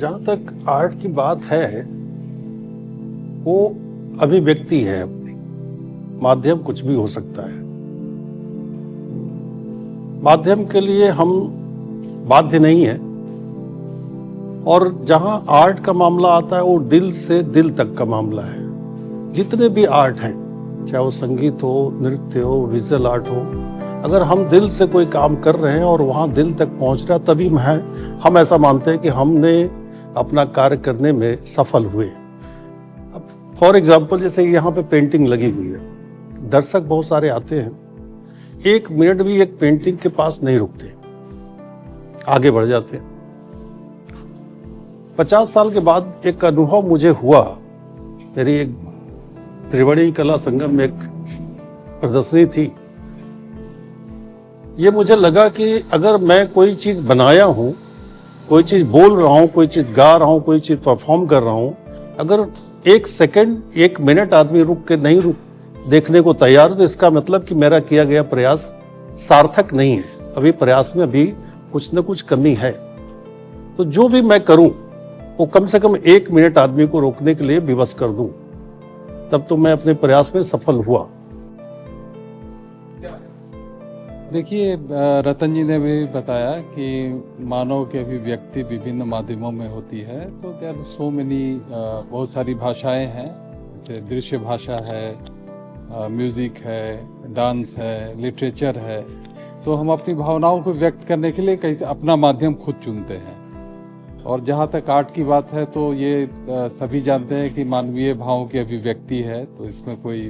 जहाँ तक आर्ट की बात है, वो अभिव्यक्ति है अपनी। माध्यम कुछ भी हो सकता है। माध्यम के लिए हम बाध्य नहीं है। और जहाँ आर्ट का मामला आता है वो दिल से दिल तक का मामला है। जितने भी आर्ट हैं, चाहे वो संगीत हो, नृत्य हो, विजुअल आर्ट हो, अगर हम दिल से कोई काम कर रहे हैं और वहाँ दिल तक पहुँच रहा, तभी हम ऐसा मानते हैं कि हमने अपना कार्य करने में सफल हुए। अब फॉर एग्जाम्पल जैसे यहाँ पे पेंटिंग लगी हुई है, दर्शक बहुत सारे आते हैं, 1 मिनट भी एक पेंटिंग के पास नहीं रुकते, आगे बढ़ जाते हैं। 50 साल के बाद एक अनुभव मुझे हुआ। मेरी एक त्रिवेणी कला संगम में एक प्रदर्शनी थी। ये मुझे लगा कि अगर मैं कोई चीज बनाया हूं, कोई चीज बोल रहा हूं, कोई चीज गा रहा हूं, कोई चीज परफॉर्म कर रहा हूं, अगर 1 सेकंड 1 मिनट आदमी रुक के नहीं देखने को तैयार, तो इसका मतलब कि मेरा किया गया प्रयास सार्थक नहीं है। अभी प्रयास में अभी कुछ न कुछ कमी है। तो जो भी मैं करूं वो कम से कम 1 मिनट आदमी को रोकने के लिए विवश कर दूं, तब तो मैं अपने प्रयास में सफल हुआ। देखिए, रतन जी ने भी बताया कि मानव की अभिव्यक्ति विभिन्न माध्यमों में होती है। तो देयर सो मेनी, बहुत सारी भाषाएं हैं। जैसे दृश्य भाषा है, म्यूजिक है, डांस है, लिटरेचर है। तो हम अपनी भावनाओं को व्यक्त करने के लिए कहीं अपना माध्यम खुद चुनते हैं। और जहाँ तक आर्ट की बात है, तो ये सभी जानते हैं कि मानवीय भावों की अभिव्यक्ति है। तो इसमें कोई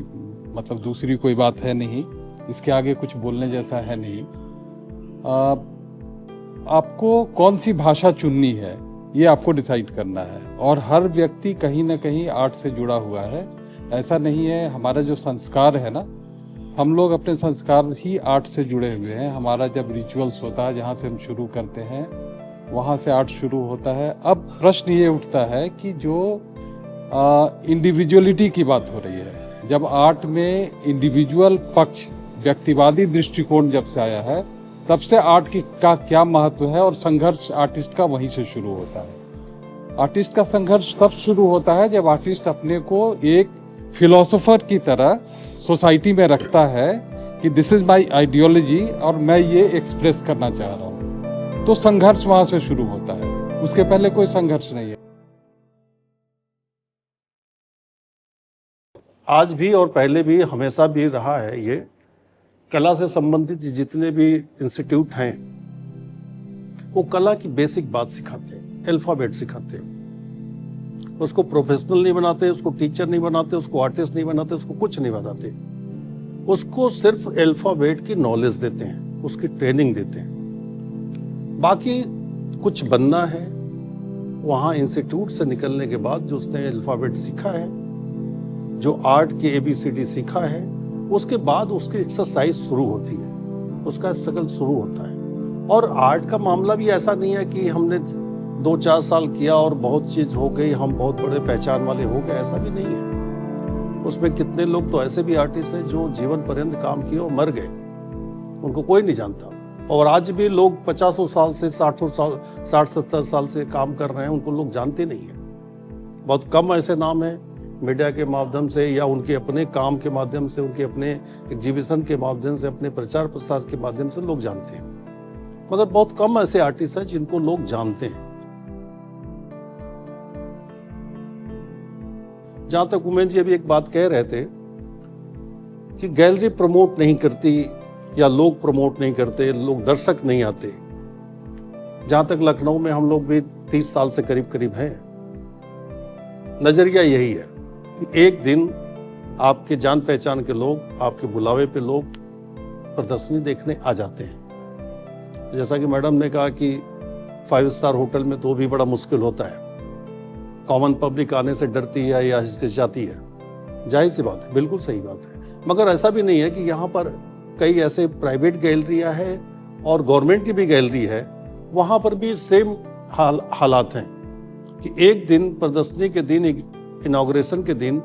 मतलब दूसरी कोई बात है नहीं, इसके आगे कुछ बोलने जैसा है नहीं। आपको कौन सी भाषा चुननी है, ये आपको डिसाइड करना है। और हर व्यक्ति कहीं ना कहीं आर्ट से जुड़ा हुआ है। ऐसा नहीं है, हमारा जो संस्कार है ना, हम लोग अपने संस्कार ही आर्ट से जुड़े हुए हैं। हमारा जब रिचुअल्स होता है, जहाँ से हम शुरू करते हैं, वहाँ से आर्ट शुरू होता है। अब प्रश्न ये उठता है कि जो इंडिविजुअलिटी की बात हो रही है, जब आर्ट में इंडिविजुअल पक्ष, व्यक्तिवादी दृष्टिकोण जब से आया है, तब से आर्ट का क्या महत्व है। और संघर्ष आर्टिस्ट का वहीं से शुरू होता है। आर्टिस्ट का संघर्ष तब शुरू होता है जब आर्टिस्ट अपने को एक फिलोसोफर की तरह सोसाइटी में रखता है कि दिस इज माय आइडियोलॉजी और मैं ये एक्सप्रेस करना चाह रहा हूँ। तो संघर्ष वहां से शुरू होता है, उसके पहले कोई संघर्ष नहीं है। आज भी और पहले भी हमेशा भी रहा है। ये कला से संबंधित जितने भी इंस्टीट्यूट हैं, वो कला की बेसिक बात सिखाते हैं, अल्फाबेट सिखाते हैं। उसको प्रोफेशनल नहीं बनाते, उसको टीचर नहीं बनाते, उसको आर्टिस्ट नहीं बनाते, उसको कुछ नहीं बताते। उसको सिर्फ अल्फाबेट की नॉलेज देते हैं, उसकी ट्रेनिंग देते हैं। बाकी कुछ बनना है, वहाँ इंस्टीट्यूट से निकलने के बाद जो उसने अल्फाबेट सीखा है, जो आर्ट की ABCD सीखा है, उसके बाद उसकी एक्सरसाइज शुरू होती है, उसका स्ट्रगल शुरू होता है। और आर्ट का मामला भी ऐसा नहीं है कि हमने 2-4 साल किया और बहुत चीज हो गई, हम बहुत बड़े पहचान वाले हो गए, ऐसा भी नहीं है। उसमें कितने लोग तो ऐसे भी आर्टिस्ट हैं जो जीवन पर्यंत काम किए और मर गए, उनको कोई नहीं जानता। और आज भी लोग 50 साल से 60-70 साल से काम कर रहे हैं, उनको लोग जानते नहीं है। बहुत कम ऐसे नाम हैं मीडिया के माध्यम से या उनके अपने काम के माध्यम से, उनके अपने एग्जीबिशन के माध्यम से, अपने प्रचार प्रसार के माध्यम से लोग जानते हैं। मगर बहुत कम ऐसे आर्टिस्ट हैं जिनको लोग जानते हैं। जहां तक उमेश जी अभी एक बात कह रहे थे कि गैलरी प्रमोट नहीं करती या लोग प्रमोट नहीं करते, लोग दर्शक नहीं आते। जहां तक लखनऊ में हम लोग भी 30 साल से करीब करीब हैं, नजरिया यही है कि एक दिन आपके जान पहचान के लोग, आपके बुलावे पे लोग प्रदर्शनी देखने आ जाते हैं। जैसा कि मैडम ने कहा कि 5 स्टार होटल में तो भी बड़ा मुश्किल होता है, कॉमन पब्लिक आने से डरती है या हिचकिचाती है। जाहिर सी बात है, बिल्कुल सही बात है। मगर ऐसा भी नहीं है कि यहाँ पर कई ऐसे प्राइवेट गैलरियाँ हैं और गवर्नमेंट की भी गैलरी है, वहाँ पर भी सेम हालात हैं कि एक दिन प्रदर्शनी के दिन, इनॉग्रेशन के दिन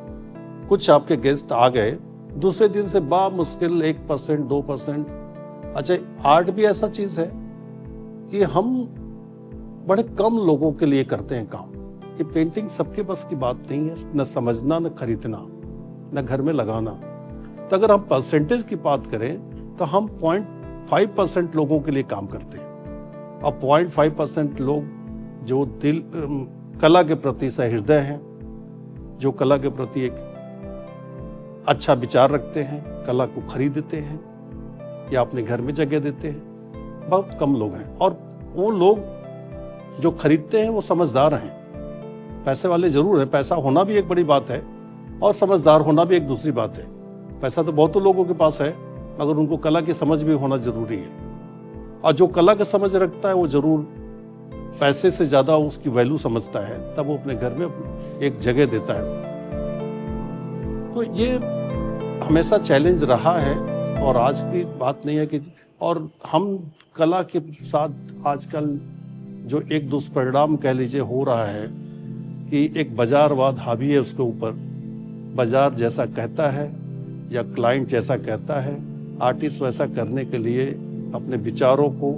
कुछ आपके गेस्ट आ गए, दूसरे दिन से बामुश्किल 1%, 2%। अच्छा, आर्ट भी ऐसा चीज है कि हम बड़े कम लोगों के लिए करते हैं काम। ये पेंटिंग सबके बस की बात नहीं है, न समझना, न खरीदना, न घर में लगाना। तो अगर हम परसेंटेज की बात करें तो हम 0.5% लोगों के लिए काम करते हैं, और 0.5% लोग जो कला के प्रति सहृदय हैं, जो कला के प्रति एक अच्छा विचार रखते हैं, कला को खरीदते हैं या अपने घर में जगह देते हैं, बहुत कम लोग हैं। और वो लोग जो खरीदते हैं वो समझदार हैं। पैसे वाले जरूर हैं, पैसा होना भी एक बड़ी बात है और समझदार होना भी एक दूसरी बात है। पैसा तो बहुतों लोगों के पास है, मगर उनको कला की समझ भी होना जरूरी है। और जो कला की समझ रखता है वो जरूर पैसे से ज्यादा उसकी वैल्यू समझता है, तब वो अपने घर में एक जगह देता है। तो ये हमेशा चैलेंज रहा है और आज की बात नहीं है कि, और हम कला के साथ आजकल जो एक दुष्परिणाम कह लीजिए हो रहा है कि एक बाजारवाद हावी है उसके ऊपर। बाजार जैसा कहता है या क्लाइंट जैसा कहता है, आर्टिस्ट वैसा करने के लिए अपने विचारों को,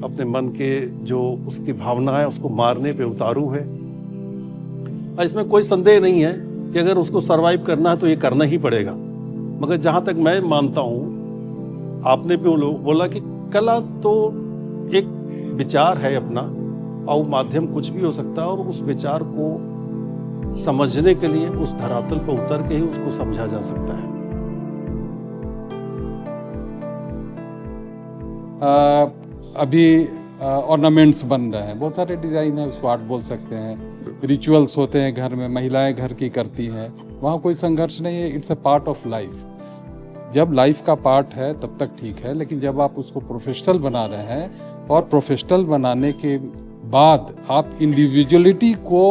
अपने मन के जो उसकी भावना है उसको मारने पे उतारू है। और इसमें कोई संदेह नहीं है कि अगर उसको सरवाइव करना है तो ये करना ही पड़ेगा। मगर जहाँ तक मैं मानता हूँ, आपने भी बोला कि कला तो एक विचार है अपना, और माध्यम कुछ भी हो सकता है, और उस विचार को समझने के लिए उस धरातल पर उतर के ही उसको समझा जा सकता है। अभी ऑर्नामेंट्स बन रहे हैं, बहुत सारे डिज़ाइन है, उसको आर्ट बोल सकते हैं। रिचुअल्स होते हैं घर में, महिलाएं घर की करती हैं, वहाँ कोई संघर्ष नहीं है। It's a part of life. जब लाइफ का पार्ट है तब तक ठीक है, लेकिन जब आप उसको प्रोफेशनल बना रहे हैं, और प्रोफेशनल बनाने के बाद आप इंडिविजुअलिटी को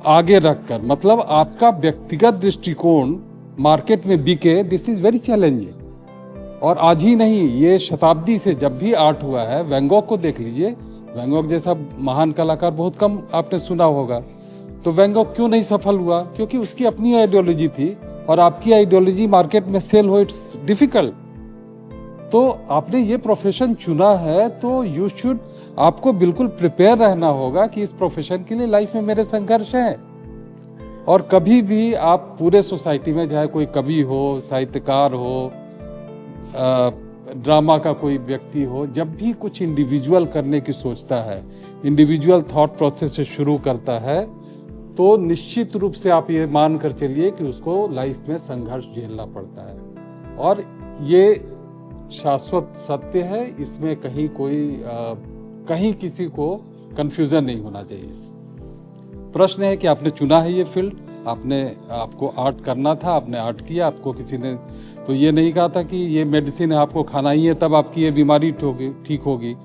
आगे रखकर, मतलब आपका व्यक्तिगत दृष्टिकोण मार्केट में बिके, दिस इज वेरी चैलेंजिंग। और आज ही नहीं, ये शताब्दी से जब भी आर्ट हुआ है, वैन गॉग को देख लीजिए। वैन गॉग जैसा महान कलाकार बहुत कम आपने सुना होगा। तो वैन गॉग क्यों नहीं सफल हुआ? क्योंकि उसकी अपनी आइडियोलॉजी थी, और आपकी आइडियोलॉजी मार्केट में सेल हो, इट्स डिफिकल्ट। तो आपने ये प्रोफेशन चुना है तो यू शुड, आपको बिल्कुल प्रिपेयर रहना होगा कि इस प्रोफेशन के लिए लाइफ में मेरे संघर्ष हैं। और कभी भी आप पूरे सोसाइटी में, चाहे कोई कवि हो, साहित्यकार हो, ड्रामा का कोई व्यक्ति हो, जब भी कुछ इंडिविजुअल करने की सोचता है, इंडिविजुअल थॉट प्रोसेस से शुरू करता है, तो निश्चित रूप से आप ये मान कर चलिए कि उसको लाइफ में संघर्ष झेलना पड़ता है। और ये शाश्वत सत्य है, इसमें कहीं कहीं किसी को कंफ्यूजन नहीं होना चाहिए। प्रश्न है कि आपने चुना है ये फील्ड, आपको आर्ट करना था, आपने आर्ट किया। आपको किसी ने तो ये नहीं कहा था कि ये मेडिसिन है, आपको खाना ही है तब आपकी ये बीमारी ठीक होगी।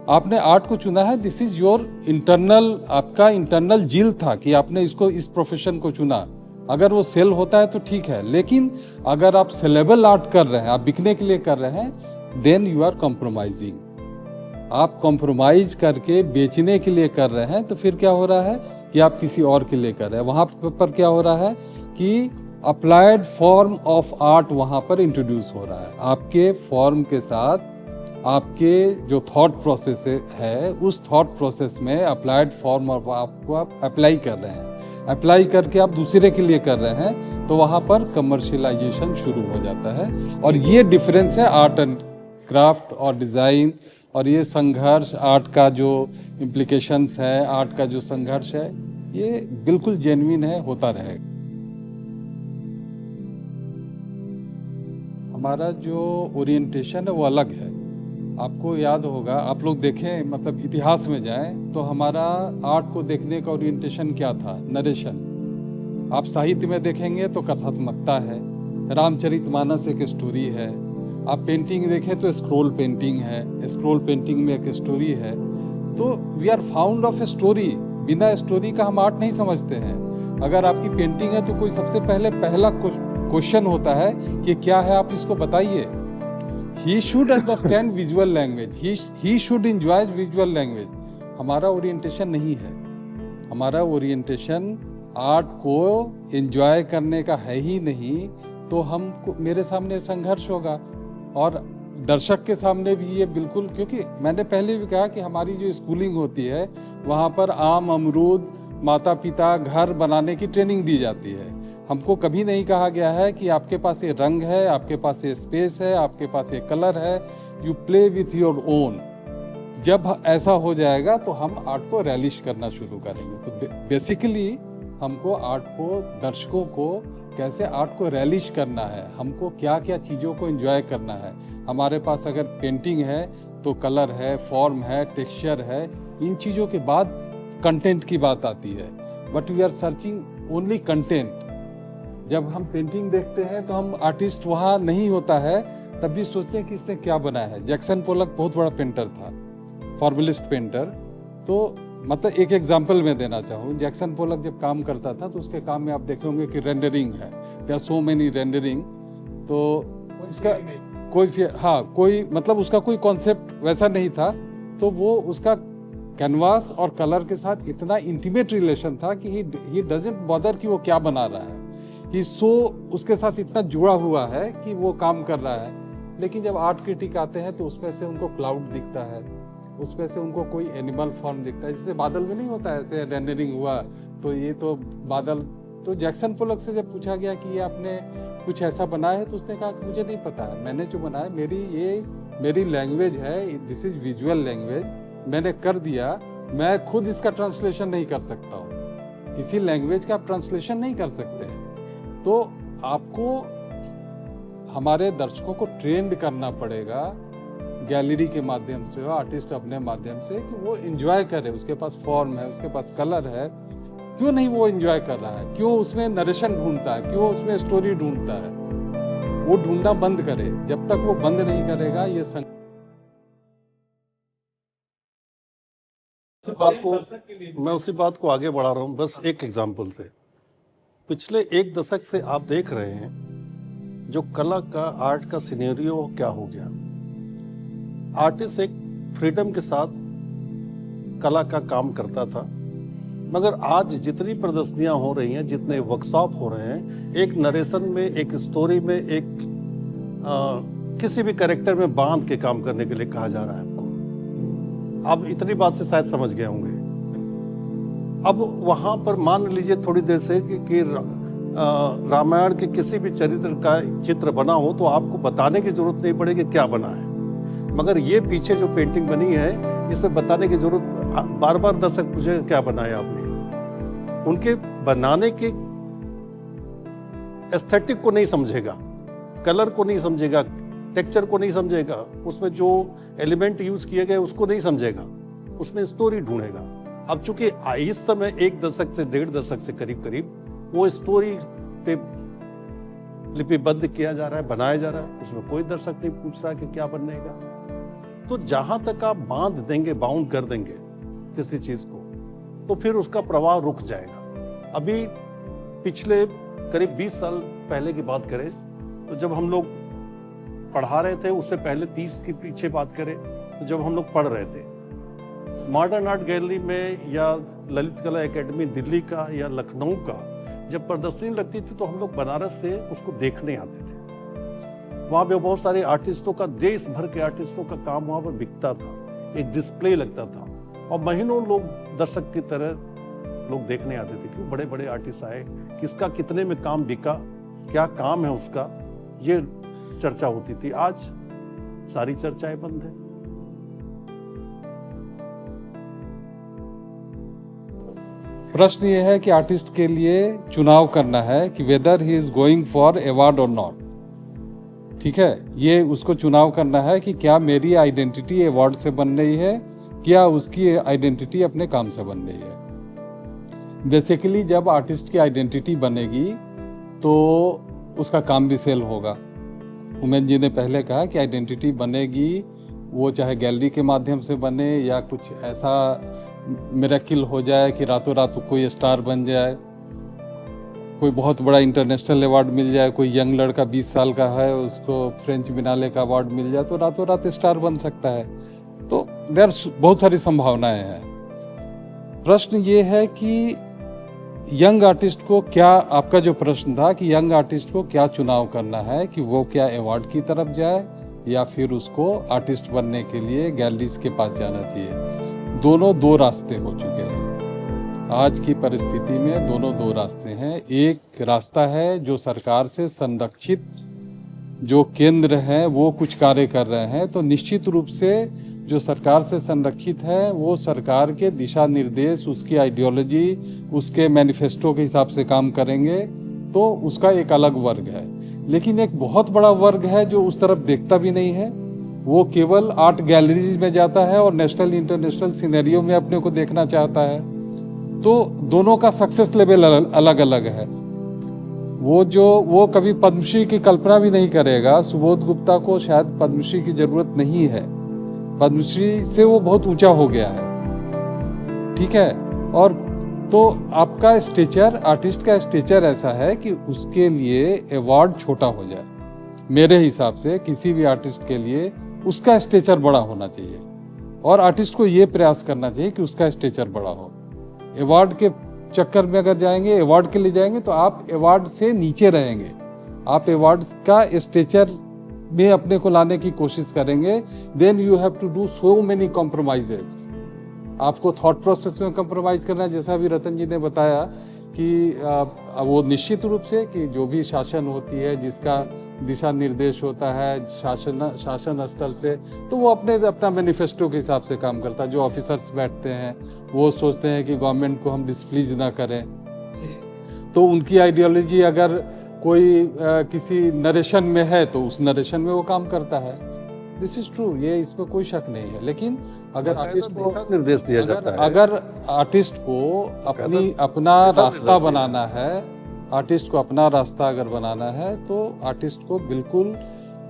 आपने आर्ट को चुना है, दिस इज योर इंटरनल, आपका इंटरनल जील था कि आपने इस प्रोफेशन को चुना। अगर वो सेल होता है तो ठीक है, लेकिन अगर आप सेलेबल आर्ट कर रहे हैं, आप बिकने के लिए कर रहे हैं, देन यू आर कॉम्प्रोमाइजिंग। आप कॉम्प्रोमाइज करके बेचने के लिए कर रहे हैं, तो फिर क्या हो रहा है कि आप किसी और के लिए कर रहे हैं। वहाँ पर क्या हो रहा है कि अप्लाइड फॉर्म ऑफ आर्ट वहाँ पर इंट्रोड्यूस हो रहा है। आपके फॉर्म के साथ आपके जो थॉट प्रोसेस है, उस थॉट प्रोसेस में अप्लाइड फॉर्म ऑफ आपको आप अप्लाई कर रहे हैं। अप्लाई करके आप दूसरे के लिए कर रहे हैं, तो वहाँ पर कमर्शियलाइजेशन शुरू हो जाता है। और ये डिफरेंस है आर्ट एंड क्राफ्ट और डिज़ाइन। और ये संघर्ष, आर्ट का जो इम्प्लीकेशंस है, आर्ट का जो संघर्ष है, ये बिल्कुल जेन्युइन है, होता रहेगा। हमारा जो ओरिएंटेशन है वो अलग है। आपको याद होगा, आप लोग देखें, मतलब इतिहास में जाएं, तो हमारा आर्ट को देखने का ओरिएंटेशन क्या था? नरेशन। आप साहित्य में देखेंगे तो कथात्मकता है, रामचरितमानस एक स्टोरी है। आप पेंटिंग देखें तो स्क्रोल पेंटिंग है, स्क्रोल पेंटिंग में एक स्टोरी है। तो we are found of a story. बिना स्टोरी का हम आर्ट नहीं समझते हैं। अगर आपकी पेंटिंग है तो कोई सबसे पहला क्वेश्चन होता है कि क्या है, आप इसको बताइए। He should understand visual language. He should enjoy visual language. हमारा ओरिएंटेशन नहीं है। हमारा ओरिएंटेशन आर्ट को एंजॉय करने का है ही नहीं, तो मेरे सामने संघर्ष होगा। और दर्शक के सामने भी ये बिल्कुल, क्योंकि मैंने पहले भी कहा कि हमारी जो स्कूलिंग होती है वहाँ पर आम, अमरूद, माता पिता, घर बनाने की ट्रेनिंग दी जाती है। हमको कभी नहीं कहा गया है कि आपके पास ये रंग है, आपके पास ये स्पेस है, आपके पास ये कलर है, you play with your own. जब ऐसा हो जाएगा तो हम आर्ट को रैलिश करना शुरू करेंगे। तो बेसिकली हमको आर्ट को, दर्शकों को कैसे आर्ट को रैलिश करना है, हमको क्या क्या चीज़ों को एंजॉय करना है। हमारे पास अगर पेंटिंग है तो कलर है, फॉर्म है, टेक्सचर है, इन चीज़ों के बाद कंटेंट की बात आती है। But we are searching only content. जब हम पेंटिंग देखते हैं तो हम आर्टिस्ट वहाँ नहीं होता है, तब भी सोचते हैं कि इसने क्या बनाया है। जैक्सन पोलक बहुत बड़ा पेंटर था, फॉर्मलिस्ट पेंटर। तो मतलब एक एग्जांपल मैं देना चाहूँ, जैक्सन पोलक जब काम करता था तो उसके काम में आप देखेंगे कि रेंडरिंग है, there are so many rendering. तो इसका कोई मतलब उसका कोई कॉन्सेप्ट वैसा नहीं था। तो वो उसका कैनवास और कलर के साथ इतना इंटीमेट रिलेशन था कि ही डजंट बॉदर कि वो क्या बना रहा है, ही उसके साथ इतना जुड़ा हुआ है कि वो काम कर रहा है। लेकिन जब आर्ट क्रिटिक आते हैं तो उसमें से उनको क्लाउड दिखता है, उसमें से उनको कोई एनिमल फॉर्म दिखता है, जैसे बादल में नहीं होता है, ऐसे रेंडरिंग हुआ तो ये तो बादल। तो जैक्सन पोलक से जब पूछा गया कि ये आपने कुछ ऐसा बनाया है तो उसने कहा कि मुझे नहीं पता है, मैंने जो बनाया मेरी लैंग्वेज है, दिस इज विजुअल लैंग्वेज, मैंने कर दिया, मैं खुद इसका ट्रांसलेशन नहीं कर सकता हूँ। किसी लैंग्वेज का आप ट्रांसलेशन नहीं कर सकते हैं। तो आपको हमारे दर्शकों को ट्रेंड करना पड़ेगा गैलरी के माध्यम से, आर्टिस्ट अपने माध्यम से, कि वो एंजॉय करे। उसके पास फॉर्म है, उसके पास कलर है, क्यों नहीं वो एंजॉय कर रहा है, क्यों उसमें नरेशन ढूंढता है, क्यों उसमें स्टोरी ढूंढता है। वो ढूंढना बंद करे। जब तक वो बंद नहीं करेगा ये मैं उसी बात को आगे बढ़ा रहा हूँ, बस एक एग्जाम्पल से। पिछले एक दशक से आप देख रहे हैं जो कला का, आर्ट का सिनेरियो क्या हो गया। आर्टिस्ट एक फ्रीडम के साथ कला का काम करता था, मगर आज जितनी प्रदर्शनियां हो रही हैं, जितने वर्कशॉप हो रहे हैं, एक नरेशन में, एक स्टोरी में, एक किसी भी कैरेक्टर में बांध के काम करने के लिए कहा जा रहा है आपको। आप इतनी बात से शायद समझ गए होंगे। अब वहां पर मान लीजिए थोड़ी देर से कि रामायण के किसी भी चरित्र का चित्र बना हो तो आपको बताने की जरूरत नहीं पड़ेगी क्या बना है, मगर ये पीछे जो पेंटिंग बनी है इसमें बताने की जरूरत, बार बार दर्शक पूछेगा क्या बनाया आपने। उनके बनाने के एस्थेटिक को नहीं समझेगा, कलर को नहीं समझेगा, टेक्सचर को नहीं समझेगा, उसमें जो एलिमेंट यूज किए गए उसको नहीं समझेगा, उसमें स्टोरी ढूंढेगा। अब चूंकि इस समय 1 दशक से 1.5 दशक से करीब करीब वो स्टोरी पे लिपिबद्ध किया जा रहा है, बनाया जा रहा है, उसमें कोई दर्शक नहीं पूछ रहा कि क्या बनेगा। तो जहां तक आप बांध देंगे, बाउंड कर देंगे किसी चीज को, तो फिर उसका प्रवाह रुक जाएगा। अभी पिछले करीब 20 साल पहले की बात करें तो जब हम लोग पढ़ा रहे थे, उससे पहले 30 के पीछे बात करें तो जब हम लोग पढ़ रहे थे, मॉडर्न आर्ट गैलरी में या ललित कला एकेडमी दिल्ली का या लखनऊ का जब प्रदर्शनी लगती थी तो हम लोग बनारस से उसको देखने आते थे। वहां पे बहुत सारे आर्टिस्टों का, देश भर के आर्टिस्टों का काम वहां पर बिकता था, एक डिस्प्ले लगता था और महीनों लोग दर्शक की तरह लोग देखने आते थे। क्यों? बड़े बड़े आर्टिस्ट आए, किसका कितने में काम बिका, क्या काम है उसका, ये चर्चा होती थी। आज सारी चर्चाएं बंद है। प्रश्न ये है कि आर्टिस्ट के लिए चुनाव करना है कि weather he is going for award और नॉट। ठीक है, ये उसको चुनाव करना है कि क्या मेरी आइडेंटिटी अवार्ड से बन रही है, क्या उसकी आइडेंटिटी अपने काम से बन रही है। बेसिकली जब आर्टिस्ट की आइडेंटिटी बनेगी तो उसका काम भी सेल होगा। उमेश जी ने पहले कहा कि आइडेंटिटी बनेगी, वो चाहे गैलरी के माध्यम से बने या कुछ ऐसा मिरेकल हो जाए कि रातों रात कोई स्टार बन जाए, कोई बहुत बड़ा इंटरनेशनल अवार्ड मिल जाए, कोई यंग लड़का 20 साल का है उसको फ्रेंच बिनाले का अवार्ड मिल जाए तो रातों रात स्टार बन सकता है। तो देयर बहुत सारी संभावनाएं हैं। प्रश्न ये है कि यंग आर्टिस्ट को क्या, आपका जो प्रश्न था कि यंग आर्टिस्ट को क्या चुनाव करना है, कि वो क्या अवार्ड की तरफ जाए या फिर उसको आर्टिस्ट बनने के लिए गैलरीज के पास जाना चाहिए। दोनों दो रास्ते हो चुके हैं आज की परिस्थिति में। दोनों दो रास्ते हैं। एक रास्ता है जो सरकार से संरक्षित जो केंद्र हैं वो कुछ कार्य कर रहे हैं, तो निश्चित रूप से जो सरकार से संरक्षित है वो सरकार के दिशा निर्देश, उसकी आइडियोलॉजी, उसके मैनिफेस्टो के हिसाब से काम करेंगे, तो उसका एक अलग वर्ग है। लेकिन एक बहुत बड़ा वर्ग है जो उस तरफ देखता भी नहीं है, वो केवल आर्ट गैलरीज में जाता है और नेशनल इंटरनेशनल सिनेरियो में अपने को देखना चाहता है। तो दोनों का सक्सेस लेवल अलग अलग है। वो कभी पद्मश्री की कल्पना भी नहीं करेगा। सुबोध गुप्ता को शायद पद्मश्री की जरूरत नहीं है, पद्मश्री से वो बहुत ऊंचा हो गया है, ठीक है। और तो आपका स्टेचर, आर्टिस्ट का स्टेचर ऐसा है कि उसके लिए अवार्ड छोटा हो जाए। मेरे हिसाब से किसी भी आर्टिस्ट के लिए उसका स्टेचर बड़ा होना चाहिए और आर्टिस्ट को ये प्रयास करना चाहिए कि उसका स्टेचर बड़ा हो। अवार्ड के चक्कर में अगर जाएंगे, अवार्ड के लिए जाएंगे, तो आप अवार्ड से नीचे रहेंगे। आप अवार्ड का स्टेचर में अपने को लाने की कोशिश करेंगे, then you have to do so many compromises. आपको थॉट प्रोसेस में कॉम्प्रोमाइज करना है, जैसा अभी रतन जी ने बताया कि वो निश्चित रूप से कि जो भी शासन होती है, जिसका दिशा निर्देश होता है शासन स्तर से, तो वो अपना मैनिफेस्टो के हिसाब से काम करता है। जो ऑफिसर्स बैठते हैं वो सोचते हैं कि गवर्नमेंट को हम डिसप्लीज ना करें, तो उनकी आइडियोलॉजी अगर कोई किसी नरेशन में है तो उस नरेशन में वो काम करता है। दिस इज ट्रू, ये इसमें कोई शक नहीं है। लेकिन अगर आर्टिस्ट को निर्देश दिया जाता है, अगर आर्टिस्ट को अपना रास्ता बनाना है, आर्टिस्ट को अपना रास्ता अगर बनाना है, तो आर्टिस्ट को बिल्कुल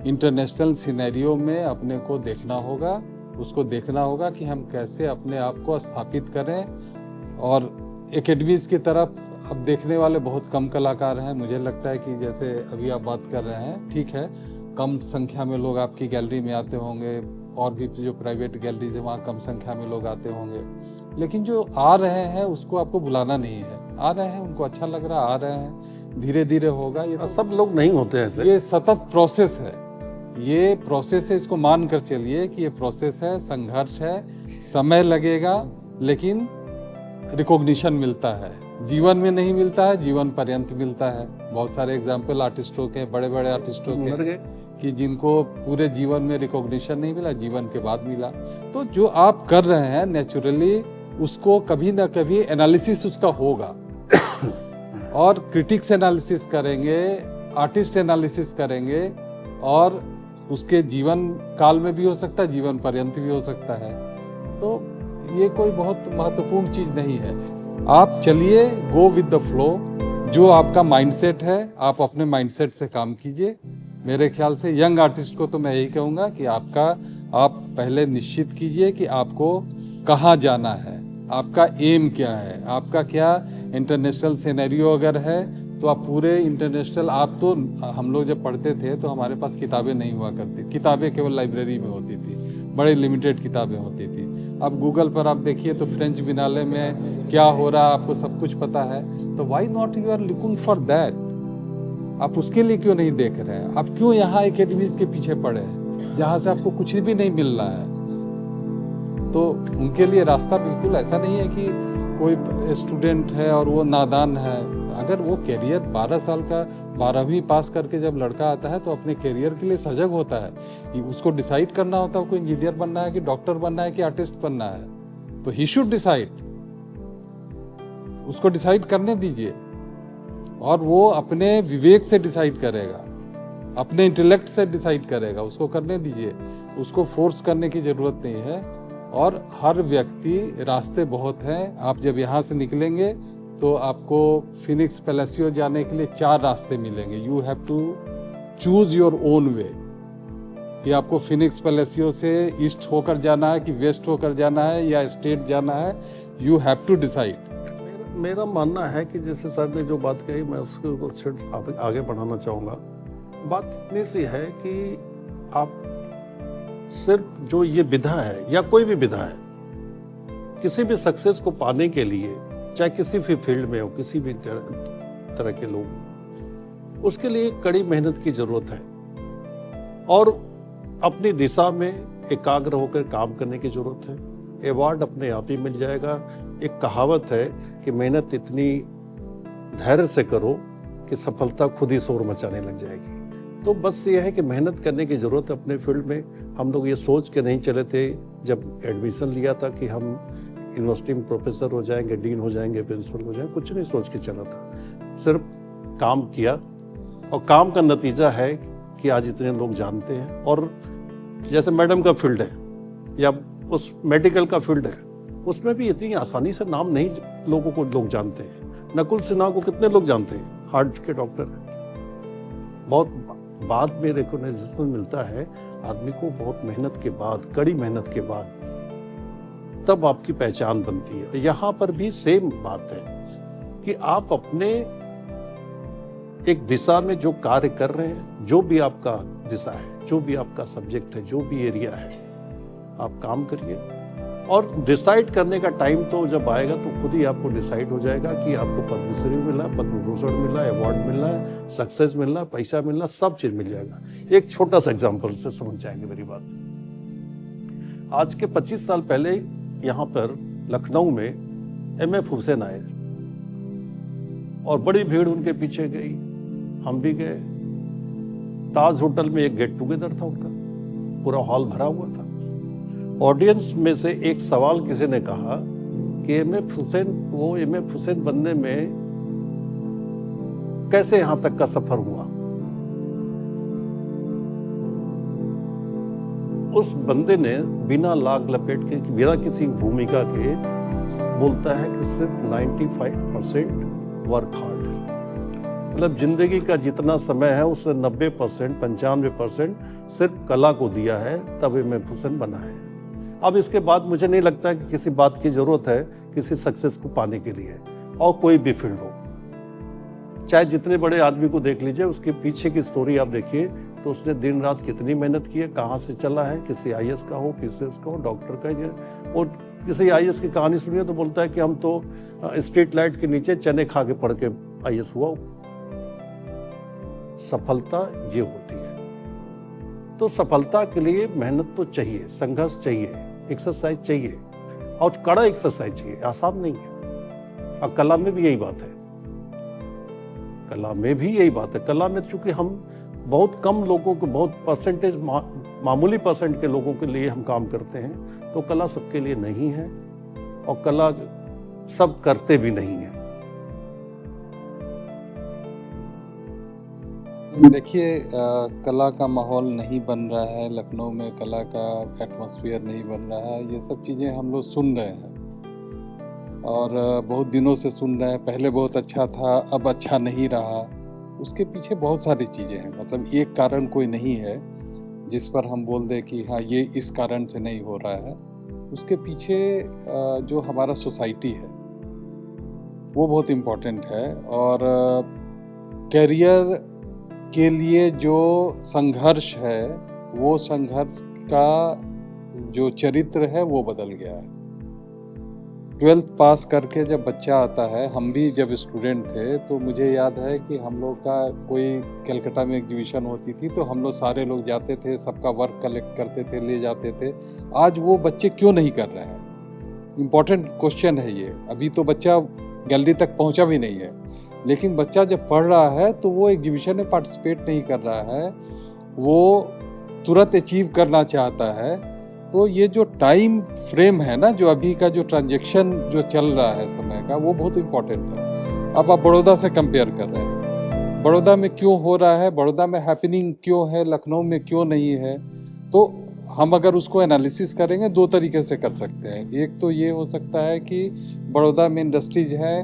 इंटरनेशनल सिनेरियो में अपने को देखना होगा। उसको देखना होगा कि हम कैसे अपने आप को स्थापित करें। और एकेडमीज की तरफ अब देखने वाले बहुत कम कलाकार हैं। मुझे लगता है कि जैसे अभी आप बात कर रहे हैं, ठीक है, कम संख्या में लोग आपकी गैलरी में आते होंगे, और भी जो प्राइवेट गैलरीज है वहाँ कम संख्या में लोग आते होंगे, लेकिन जो आ रहे हैं उसको आपको बुलाना नहीं है। आ रहे हैं, उनको अच्छा लग रहा है, आ रहे हैं, धीरे धीरे होगा। ये तो सब लोग नहीं होते ऐसे, ये सतत प्रोसेस है, ये प्रोसेस है, इसको मान कर चलिए कि ये प्रोसेस है, संघर्ष है, समय लगेगा, लेकिन रिकॉग्निशन मिलता है। जीवन में नहीं मिलता है, जीवन पर्यंत मिलता है। बहुत सारे एग्जाम्पल आर्टिस्टों के, बड़े बड़े आर्टिस्टों के, कि जिनको पूरे जीवन में रिकॉग्निशन नहीं मिला, जीवन के बाद मिला। तो जो आप कर रहे हैं नेचुरली, उसको कभी ना कभी एनालिसिस उसका होगा और क्रिटिक्स एनालिसिस करेंगे, आर्टिस्ट एनालिसिस करेंगे, और उसके जीवन काल में भी हो सकता है, जीवन पर्यंत भी हो सकता है। तो ये कोई बहुत महत्वपूर्ण चीज नहीं है। आप चलिए, गो विद द फ्लो। जो आपका माइंडसेट है, आप अपने माइंडसेट से काम कीजिए। मेरे ख्याल से यंग आर्टिस्ट को तो मैं यही कहूँगा कि आप पहले निश्चित कीजिए कि आपको कहाँ जाना है, आपका एम क्या है, आपका क्या इंटरनेशनल सिनेरियो अगर है, तो आप पूरे इंटरनेशनल, आप तो, हम लोग जब पढ़ते थे तो हमारे पास किताबें नहीं हुआ करती, किताबें केवल लाइब्रेरी में होती थी, बड़े लिमिटेड किताबें होती थी। अब गूगल पर आप देखिए तो फ्रेंच बिनाले में क्या हो रहा है आपको सब कुछ पता है। तो why not you are looking for that? आप उसके लिए क्यों नहीं देख रहे हैं? आप क्यों यहाँ एकेडमीज के पीछे पड़े हैं जहाँ से आपको कुछ भी नहीं मिल रहा है? तो उनके लिए रास्ता बिल्कुल ऐसा नहीं है कि कोई स्टूडेंट है और वो नादान है। अगर वो कैरियर 12 साल का 12वीं पास करके जब लड़का आता है तो अपने कैरियर के लिए सजग होता है कि उसको डिसाइड करना होता है, कोई इंजीनियर बनना है कि डॉक्टर बनना है कि आर्टिस्ट बनना है। तो ही शुड डिसाइड, उसको डिसाइड करने दीजिए, और वो अपने विवेक से डिसाइड करेगा, अपने इंटेलेक्ट से डिसाइड करेगा। उसको करने दीजिए, उसको फोर्स करने की जरूरत नहीं है। और हर व्यक्ति, रास्ते बहुत हैं। आप जब यहाँ से निकलेंगे तो आपको फिनिक्स पैलेसियो जाने के लिए 4 रास्ते मिलेंगे। You have to choose your own way, कि आपको फिनिक्स पैलेसियो से ईस्ट होकर जाना है कि वेस्ट होकर जाना है या स्टेट जाना है। You have to decide. मेरा मानना है कि जैसे सर ने जो बात कही, मैं उसको आगे बढ़ाना चाहूँगा। बात इतनी सी है कि आप सिर्फ जो ये विधा है या कोई भी विधा है, किसी भी सक्सेस को पाने के लिए, चाहे किसी भी फील्ड में हो, किसी भी तरह के लोग, उसके लिए कड़ी मेहनत की जरूरत है। और अपनी दिशा में एकाग्र होकर काम करने की जरूरत है। अवार्ड अपने आप ही मिल जाएगा। एक कहावत है कि मेहनत इतनी धैर्य से करो कि सफलता खुद ही शोर मचाने लग जाएगी। तो बस ये है कि मेहनत करने की जरूरत है अपने फील्ड में। हम लोग ये सोच के नहीं चले थे जब एडमिशन लिया था कि हम यूनिवर्सिटी में प्रोफेसर हो जाएंगे, डीन हो जाएंगे, प्रिंसिपल हो जाएंगे, कुछ नहीं सोच के चला था। सिर्फ काम किया और काम का नतीजा है कि आज इतने लोग जानते हैं। और जैसे मैडम का फील्ड है या उस मेडिकल का फील्ड है, उसमें भी इतनी आसानी से नाम नहीं लोगों को लोग जानते हैं। नकुल सिन्हा को कितने लोग जानते हैं, हार्ट के डॉक्टर हैं। बहुत बाद में रिकॉग्निशन मिलता है आदमी को, बहुत मेहनत के बाद, कड़ी मेहनत के बाद तब आपकी पहचान बनती है। यहाँ पर भी सेम बात है कि आप अपने एक दिशा में जो कार्य कर रहे हैं, जो भी आपका दिशा है, जो भी आपका सब्जेक्ट है, जो भी एरिया है, आप काम करिए। और डिसाइड करने का टाइम तो जब आएगा तो खुद ही आपको डिसाइड हो जाएगा कि आपको पद्मश्री मिला, पद्म भूषण मिला, अवार्ड मिला है, सक्सेस मिला, पैसा मिला, सब चीज मिल जाएगा। एक छोटा सा एग्जांपल से समझ जाएंगे मेरी बात। आज के 25 साल पहले यहाँ पर लखनऊ में एमएफ हुसैन आए और बड़ी भीड़ उनके पीछे गई, हम भी गए। ताज होटल में एक गेट टुगेदर था उनका, पूरा हॉल भरा हुआ था। ऑडियंस में से एक सवाल किसी ने कहा कि एमएफ हुसैन बनने में कैसे यहां तक का सफर हुआ। उस बंदे ने बिना लाग लपेट के, बिना किसी भूमिका के बोलता है कि सिर्फ 95% वर्क हार्ड। मतलब जिंदगी का जितना समय है उससे 90%, 95% सिर्फ कला को दिया है, तब एमएफ हुसैन बना है। अब इसके बाद मुझे नहीं लगता कि किसी बात की जरूरत है किसी सक्सेस को पाने के लिए, और कोई भी फील्ड हो। चाहे जितने बड़े आदमी को देख लीजिए, उसके पीछे की स्टोरी आप देखिए तो उसने दिन रात कितनी मेहनत की है, कहाँ से चला है। किसी आईएएस का हो, पीसीएस का हो, डॉक्टर का, और किसी आईएएस की कहानी सुनिए तो बोलता है कि हम तो स्ट्रीट लाइट के नीचे चने खा के पढ़ के आईएएस हुआ। सफलता ये होती है। तो सफलता के लिए मेहनत तो चाहिए, संघर्ष चाहिए, एक्सरसाइज चाहिए, और कड़ा एक्सरसाइज चाहिए, आसान नहीं है। और कला में भी यही बात है। कला में भी यही बात है। कला में चूंकि हम बहुत कम लोगों को, बहुत परसेंटेज, मामूली परसेंट के लोगों के लिए हम काम करते हैं, तो कला सबके लिए नहीं है, और कला सब करते भी नहीं है। देखिए, कला का माहौल नहीं बन रहा है लखनऊ में, कला का एटमॉस्फेयर नहीं बन रहा है। ये सब चीज़ें हम लोग सुन रहे हैं और बहुत दिनों से सुन रहे हैं। पहले बहुत अच्छा था, अब अच्छा नहीं रहा। उसके पीछे बहुत सारी चीज़ें हैं। मतलब एक कारण कोई नहीं है जिस पर हम बोल दें कि हाँ ये इस कारण से नहीं हो रहा है। उसके पीछे जो हमारा सोसाइटी है वो बहुत इम्पोर्टेंट है। और कैरियर के लिए जो संघर्ष है, वो संघर्ष का जो चरित्र है वो बदल गया है। 12th पास करके जब बच्चा आता है, हम भी जब स्टूडेंट थे तो मुझे याद है कि हम लोग का कोई कलकत्ता में एग्जीबिशन होती थी तो हम लोग सारे लोग जाते थे, सबका वर्क कलेक्ट करते थे, ले जाते थे। आज वो बच्चे क्यों नहीं कर रहे हैं? इम्पोर्टेंट क्वेश्चन है ये। अभी तो बच्चा गैलरी तक पहुंचा भी नहीं है, लेकिन बच्चा जब पढ़ रहा है तो वो एग्जीबिशन में पार्टिसिपेट नहीं कर रहा है, वो तुरंत अचीव करना चाहता है। तो ये जो टाइम फ्रेम है ना, जो अभी का जो ट्रांजैक्शन जो चल रहा है समय का, वो बहुत इम्पोर्टेंट है। अब आप बड़ौदा से कंपेयर कर रहे हैं, बड़ौदा में क्यों हो रहा है, बड़ौदा में हैपनिंग क्यों है, लखनऊ में क्यों नहीं है? तो हम अगर उसको एनालिसिस करेंगे, दो तरीके से कर सकते हैं। एक तो ये हो सकता है कि बड़ौदा में इंडस्ट्रीज है,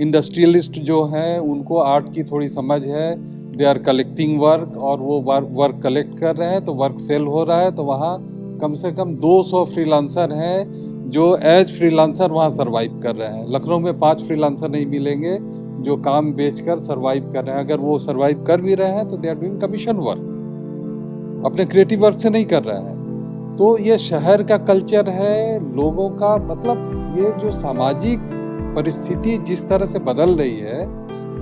इंडस्ट्रियलिस्ट जो हैं उनको आर्ट की थोड़ी समझ है, दे आर कलेक्टिंग वर्क, और वो वर्क कलेक्ट कर रहे हैं तो वर्क सेल हो रहा है। तो वहाँ कम से कम 200 फ्रीलांसर हैं जो एज फ्रीलांसर वहाँ सरवाइव कर रहे हैं। लखनऊ में 5 फ्रीलांसर नहीं मिलेंगे जो काम बेचकर सरवाइव कर रहे हैं। अगर वो सरवाइव कर भी रहे हैं तो they are doing commission work, अपने क्रिएटिव वर्क से नहीं कर रहे हैं। तो ये शहर का कल्चर है, लोगों का, मतलब ये जो सामाजिक परिस्थिति जिस तरह से बदल रही है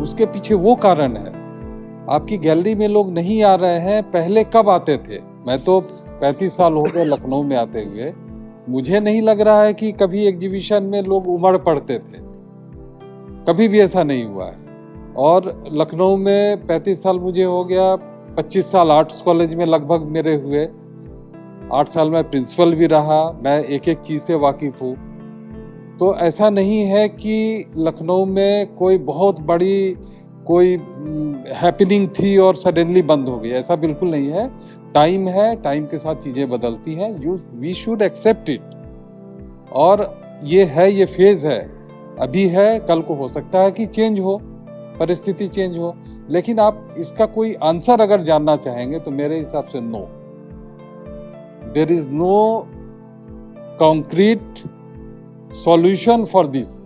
उसके पीछे वो कारण है। आपकी गैलरी में लोग नहीं आ रहे हैं, पहले कब आते थे? मैं तो 35 साल हो गए लखनऊ में आते हुए, मुझे नहीं लग रहा है कि कभी एग्जीबिशन में लोग उमड़ पड़ते थे, कभी भी ऐसा नहीं हुआ है। और लखनऊ में 35 साल मुझे हो गया, 25 साल आर्ट्स कॉलेज में लगभग मेरे हुए, 8 साल में प्रिंसिपल भी रहा, मैं एक एक चीज़ से वाकिफ हूँ। तो ऐसा नहीं है कि लखनऊ में कोई बहुत बड़ी कोई हैपनिंग थी और सडनली बंद हो गई, ऐसा बिल्कुल नहीं है। टाइम है, टाइम के साथ चीज़ें बदलती हैं, वी शुड एक्सेप्ट इट। और ये है, ये फेज है, अभी है, कल को हो सकता है कि चेंज हो, परिस्थिति चेंज हो। लेकिन आप इसका कोई आंसर अगर जानना चाहेंगे तो मेरे हिसाब से no, there is no concrete solution for this.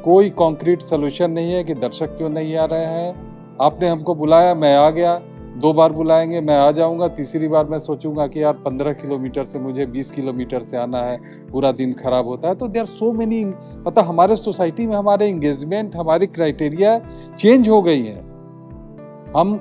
कोई कॉन्क्रीट सॉल्यूशन नहीं है कि दर्शक क्यों नहीं आ रहे हैं। आपने हमको बुलाया, मैं आ गया, 2 बार बुलाएंगे मैं आ जाऊंगा, तीसरी बार मैं सोचूंगा कि यार 15 किलोमीटर से मुझे 20 किलोमीटर से आना है, पूरा दिन खराब होता है। तो देयर सो मेनी, पता हमारे सोसाइटी में हमारे एंगेजमेंट, हमारी क्राइटेरिया चेंज हो गई है।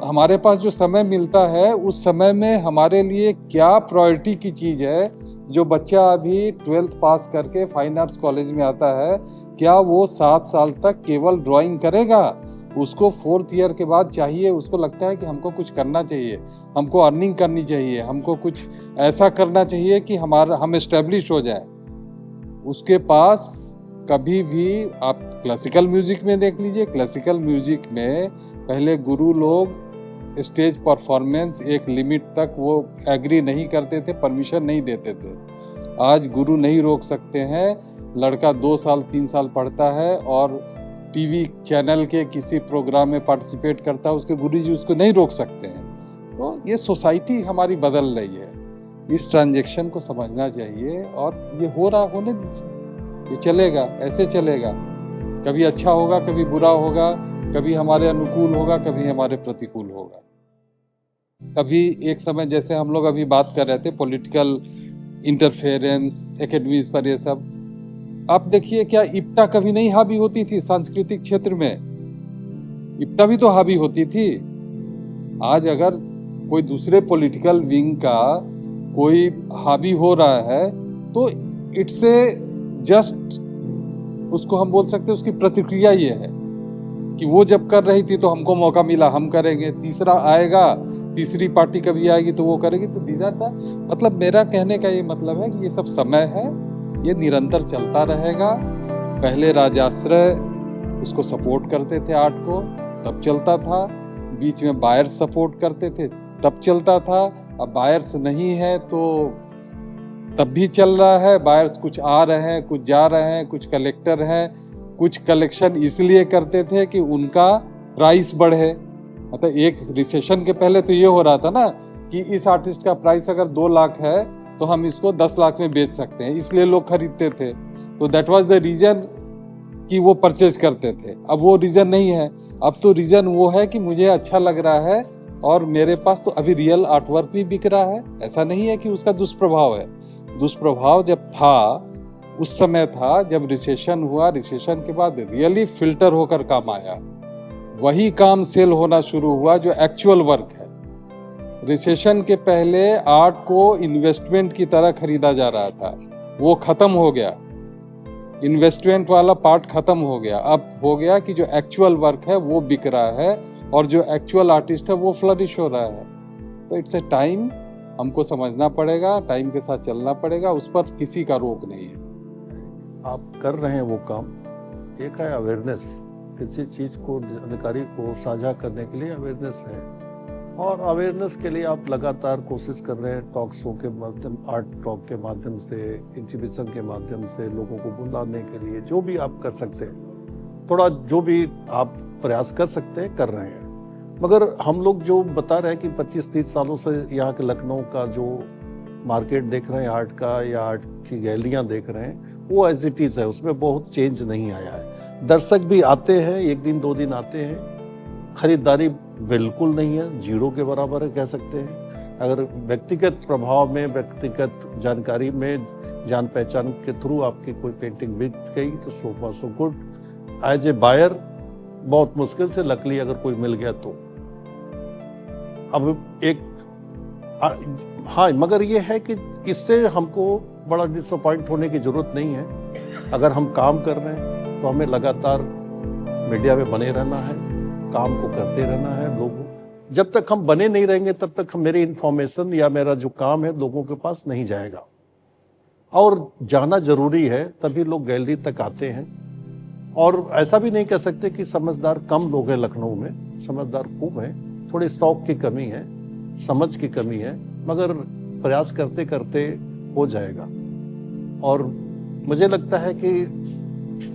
हमारे पास जो समय मिलता है उस समय में हमारे लिए क्या प्रायोरिटी की चीज़ है। जो बच्चा अभी 12th पास करके फाइन आर्ट्स कॉलेज में आता है, क्या वो 7 साल तक केवल ड्राइंग करेगा? उसको 4th ईयर के बाद चाहिए, उसको लगता है कि हमको कुछ करना चाहिए, हमको अर्निंग करनी चाहिए, हमको कुछ ऐसा करना चाहिए कि हम एस्टेब्लिश हो जाए। उसके पास कभी भी, आप क्लासिकल म्यूजिक में देख लीजिए, क्लासिकल म्यूजिक में पहले गुरु लोग स्टेज परफॉर्मेंस एक लिमिट तक वो एग्री नहीं करते थे, परमिशन नहीं देते थे। आज गुरु नहीं रोक सकते हैं। लड़का 2 साल 3 साल पढ़ता है और टीवी चैनल के किसी प्रोग्राम में पार्टिसिपेट करता है, उसके गुरुजी उसको नहीं रोक सकते हैं। तो ये सोसाइटी हमारी बदल रही है, इस ट्रांजैक्शन को समझना चाहिए और ये हो रहा, होने दीजिए, ये चलेगा, ऐसे चलेगा। कभी अच्छा होगा, कभी बुरा होगा, कभी हमारे अनुकूल होगा, कभी हमारे प्रतिकूल होगा। कभी एक समय, जैसे हम लोग अभी बात कर रहे थे पॉलिटिकल इंटरफेरेंस, एकेडमीज पर, ये सब आप देखिए, क्या इप्टा कभी नहीं हावी होती थी सांस्कृतिक क्षेत्र में? इप्टा भी तो हावी होती थी। आज अगर कोई दूसरे पॉलिटिकल विंग का कोई हावी हो रहा है तो इट्स ए जस्ट, उसको हम बोल सकते हैं, उसकी प्रतिक्रिया ये है कि वो जब कर रही थी तो हमको मौका मिला, हम करेंगे। तीसरा आएगा, तीसरी पार्टी कभी आएगी तो वो करेगी। तो दीदार था, मतलब मेरा कहने का ये मतलब है कि ये सब समय है, ये निरंतर चलता रहेगा। पहले राजाश्रय उसको सपोर्ट करते थे आर्ट को, तब चलता था। बीच में बायर्स सपोर्ट करते थे, तब चलता था। अब बायर्स नहीं है तो तब भी चल रहा है। बायर्स कुछ आ रहे हैं, कुछ जा रहे हैं, कुछ कलेक्टर हैं, कुछ कलेक्शन इसलिए करते थे कि उनका प्राइस बढ़े। मतलब एक रिसेशन के पहले तो ये हो रहा था ना कि इस आर्टिस्ट का प्राइस अगर 2 लाख है तो हम इसको 10 लाख में बेच सकते हैं, इसलिए लोग खरीदते थे। तो दैट वाज द रीजन कि वो परचेज करते थे। अब वो रीजन नहीं है, अब तो रीजन वो है कि मुझे अच्छा लग रहा है और मेरे पास तो अभी रियल आर्टवर्क भी बिक रहा है। ऐसा नहीं है कि उसका दुष्प्रभाव है। दुष्प्रभाव जब था उस समय था जब रिसेशन हुआ, रिसेशन के बाद रियली फिल्टर होकर काम आया, वही काम सेल होना शुरू हुआ जो एक्चुअल वर्क है। रिसेशन के पहले आर्ट को इन्वेस्टमेंट की तरह खरीदा जा रहा था, वो खत्म हो गया, इन्वेस्टमेंट वाला पार्ट खत्म हो गया। अब हो गया कि जो एक्चुअल वर्क है वो बिक रहा है और जो एक्चुअल आर्टिस्ट है वो फ्लरिश हो रहा है। तो इट्स ए टाइम, हमको समझना पड़ेगा, टाइम के साथ चलना पड़ेगा, उस पर किसी का रोक नहीं है। आप कर रहे हैं वो काम। एक है अवेयरनेस, किसी चीज़ को, जानकारी को साझा करने के लिए अवेयरनेस है, और अवेयरनेस के लिए आप लगातार कोशिश कर रहे हैं टॉक शो के माध्यम, आर्ट टॉक के माध्यम से, एग्जीबिशन के माध्यम से लोगों को बुलाने के लिए जो भी आप कर सकते हैं, थोड़ा जो भी आप प्रयास कर सकते हैं कर रहे हैं। मगर हम लोग जो बता रहे हैं कि 25-30 सालों से यहाँ के लखनऊ का जो मार्केट देख रहे हैं आर्ट का, या आर्ट की गैलरियाँ देख रहे हैं, वो एज इट इज़ है, उसमें बहुत चेंज नहीं आया है। दर्शक भी आते हैं, 1 दिन 2 दिन आते हैं, खरीदारी बिल्कुल नहीं है, जीरो के बराबर है कह सकते हैं। अगर व्यक्तिगत प्रभाव में, व्यक्तिगत जानकारी में, जान पहचान के थ्रू आपकी कोई पेंटिंग बिक गई तो so far so good. As a buyer बहुत मुश्किल से, लकली अगर कोई मिल गया तो अब एक हाँ, मगर ये है कि इससे हमको बड़ा डिसअपॉइंट होने की जरूरत नहीं है। अगर हम काम कर रहे हैं तो हमें लगातार मीडिया में बने रहना है, काम को करते रहना है। लोगों जब तक हम बने नहीं रहेंगे तब तक मेरी इंफॉर्मेशन या मेरा जो काम है लोगों के पास नहीं जाएगा, और जाना जरूरी है, तभी लोग गैलरी तक आते हैं। और ऐसा भी नहीं कह सकते कि समझदार कम लोग हैं लखनऊ में, समझदार खूब हैं। थोड़ी शौक की कमी है, समझ की कमी है, मगर प्रयास करते करते हो जाएगा। और मुझे लगता है कि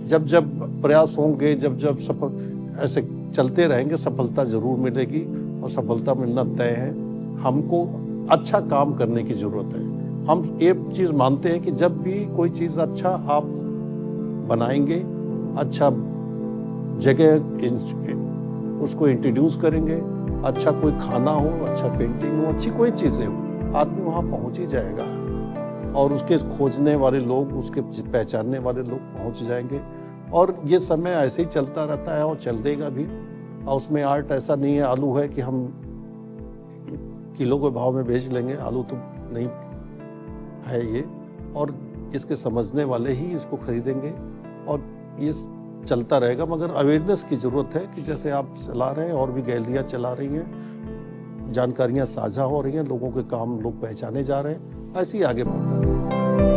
जब जब प्रयास होंगे, जब जब सफल ऐसे चलते रहेंगे, सफलता जरूर मिलेगी, और सफलता मिलना तय है। हमको अच्छा काम करने की जरूरत है। हम ये चीज़ मानते हैं कि जब भी कोई चीज़ अच्छा आप बनाएंगे, अच्छा जगह उसको इंट्रोड्यूस करेंगे, अच्छा कोई खाना हो, अच्छा पेंटिंग हो, अच्छी कोई चीज़ें हो, आदमी वहाँ पहुँच ही जाएगा, और उसके खोजने वाले लोग, उसके पहचानने वाले लोग पहुँच जाएंगे। और ये समय ऐसे ही चलता रहता है और चलेगा भी। और उसमें आर्ट ऐसा नहीं है, आलू है कि हम किलो के भाव में बेच लेंगे, आलू तो नहीं है ये, और इसके समझने वाले ही इसको खरीदेंगे, और ये चलता रहेगा। मगर अवेयरनेस की ज़रूरत है कि जैसे आप चला रहे हैं और भी गैलरियाँ चला रही हैं, जानकारियाँ साझा हो रही हैं, लोगों के काम लोग पहचाने जा रहे हैं, ऐसे ही आगे बढ़ता रहेगा।